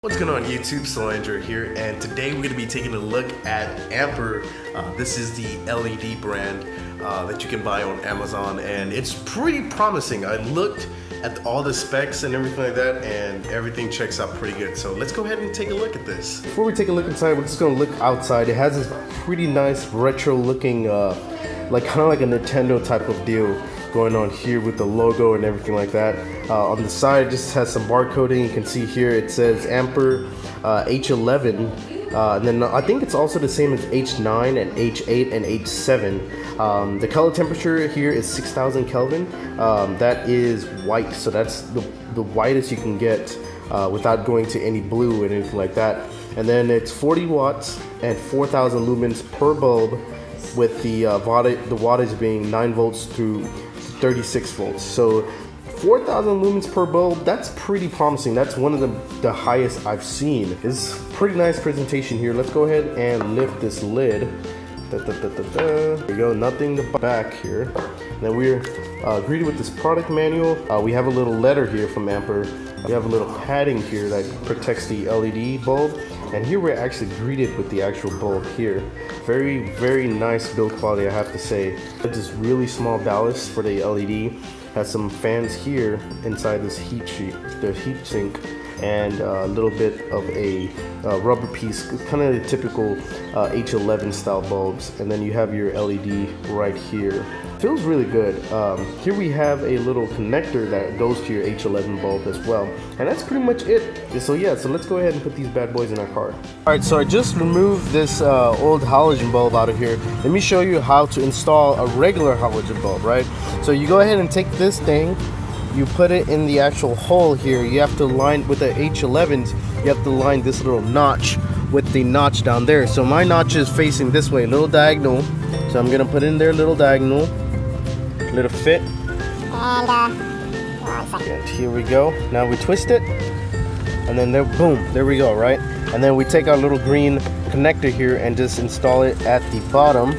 What's going on YouTube, Solandra here, and today we're going to be taking a look at Ampere. This is the LED brand that you can buy on Amazon, and it's pretty promising. I looked at all the specs and everything like that, and everything checks out pretty good. So let's go ahead and take a look at this. Before we take a look inside, we're just going to look outside. It has this pretty nice retro looking, like kind of like a Nintendo type of deal going on here with the logo and everything like that. On the side, it just has some barcoding. You can see here it says Ampere H11, and then I think it's also the same as H9 and H8 and H7. The color temperature here is 6,000 Kelvin. That is white, so that's the whitest you can get without going to any blue and anything like that. And then it's 40 watts and 4,000 lumens per bulb, with the wattage being 9 volts through 36 volts. So 4,000 lumens per bulb, that's pretty promising. That's one of the highest I've seen. It's pretty nice presentation here. Let's go ahead and lift this lid. There we go, nothing to back here. And then we're greeted with this product manual. We have a little letter here from Ampere. We have a little padding here that protects the LED bulb. And here we're actually greeted with the actual bulb here. Very, very nice build quality, I have to say. This really small ballast for the LED. Has some fans here inside this heat sink, and a little bit of a rubber piece, kind of the typical H11 style bulbs. And then you have your LED right here. Feels really good. Here we have a little connector that goes to your H11 bulb as well, and that's pretty much it. So yeah, so let's go ahead and put these bad boys in our car. All right, so I just removed this old halogen bulb out of here. Let me show you how to install a regular halogen bulb, right? So you go ahead and take this thing, you put it in the actual hole here. You have to line with the H11s, you have to line this little notch with the notch down there. So my notch is facing this way, little diagonal. So I'm gonna put in there little diagonal, little fit, and here we go. Now we twist it, and then there, boom, there we go, right? And then we take our little green connector here and just install it at the bottom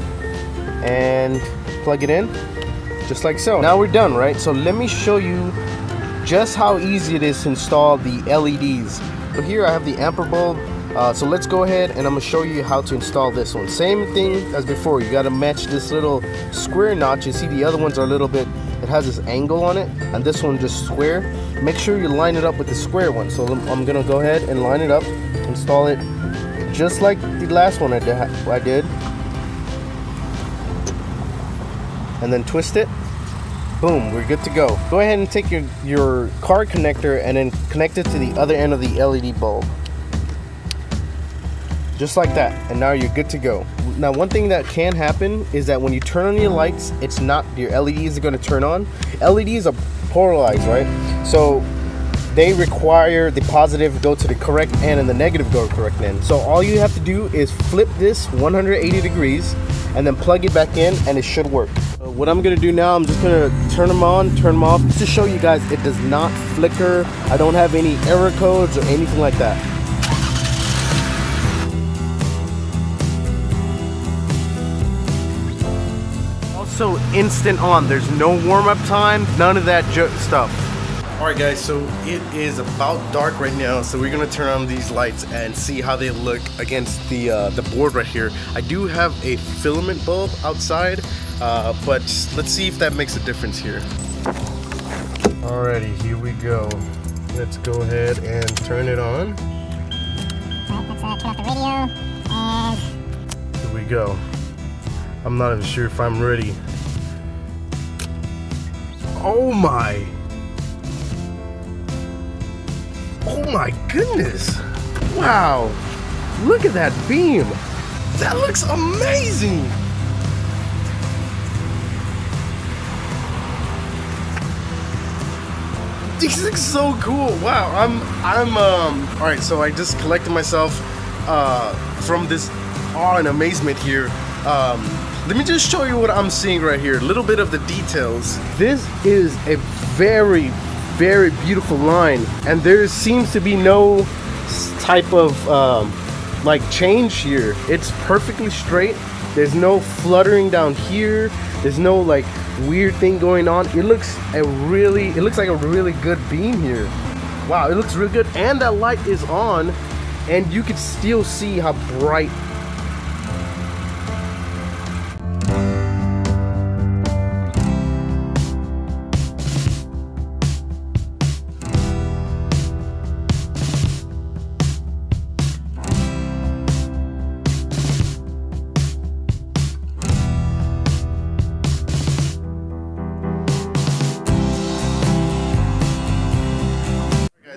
and plug it in, just like so. Now we're done, right? So let me show you just how easy it is to install the LEDs. So here I have the Ampere bulb. So let's go ahead and I'm gonna show you how to install this one. Same thing as before. You gotta match this little square notch. You see the other ones are a little bit, it has this angle on it, and this one just square. Make sure you line it up with the square one. So I'm gonna go ahead and line it up, install it just like the last one I did, and then twist it. Boom, we're good to go. Go ahead and take your car connector and then connect it to the other end of the LED bulb. Just like that, and now you're good to go. Now, one thing that can happen is that when you turn on your lights, it's not, your LEDs are gonna turn on. LEDs are polarized, right? So they require the positive go to the correct end and the negative go to the correct end. So all you have to do is flip this 180 degrees and then plug it back in, and it should work. So what I'm gonna do now, I'm just gonna turn them on, turn them off, just to show you guys it does not flicker. I don't have any error codes or anything like that. Also instant on, there's no warm-up time, none of that stuff. Alright guys, so it is about dark right now, so we're gonna turn on these lights and see how they look against the board right here. I do have a filament bulb outside, but let's see if that makes a difference here. Alrighty, here we go. Let's go ahead and turn it on. Alright, let's turn off the radio, and here we go. I'm not even sure if I'm ready. Oh my! Oh my goodness! Wow! Look at that beam! That looks amazing! This looks so cool! Wow! All right. So I just collected myself from this awe and amazement here. Let me just show you what I'm seeing right here. A little bit of the details. This is a very, very beautiful line, and there seems to be no type of like change here. It's perfectly straight. There's no fluttering down here. There's no like weird thing going on. It looks like a really good beam here. Wow, it looks real good, and that light is on, and you can still see how bright.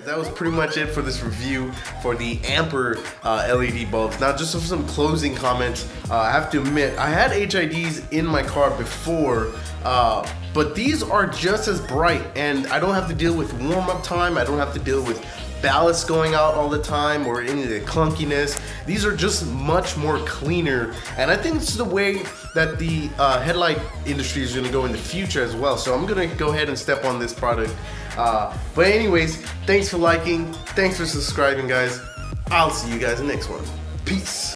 That was pretty much it for this review for the Amper LED bulbs. Now, just some closing comments. I have to admit, I had HIDs in my car before, but these are just as bright, and I don't have to deal with warm-up time. I don't have to deal with ballast going out all the time or any of the clunkiness. These are just much more cleaner, and I think it's the way that the headlight industry is going to go in the future as well. So I'm going to go ahead and step on this product. But anyways, thanks for liking, thanks for subscribing, guys. I'll see you guys in the next one. Peace.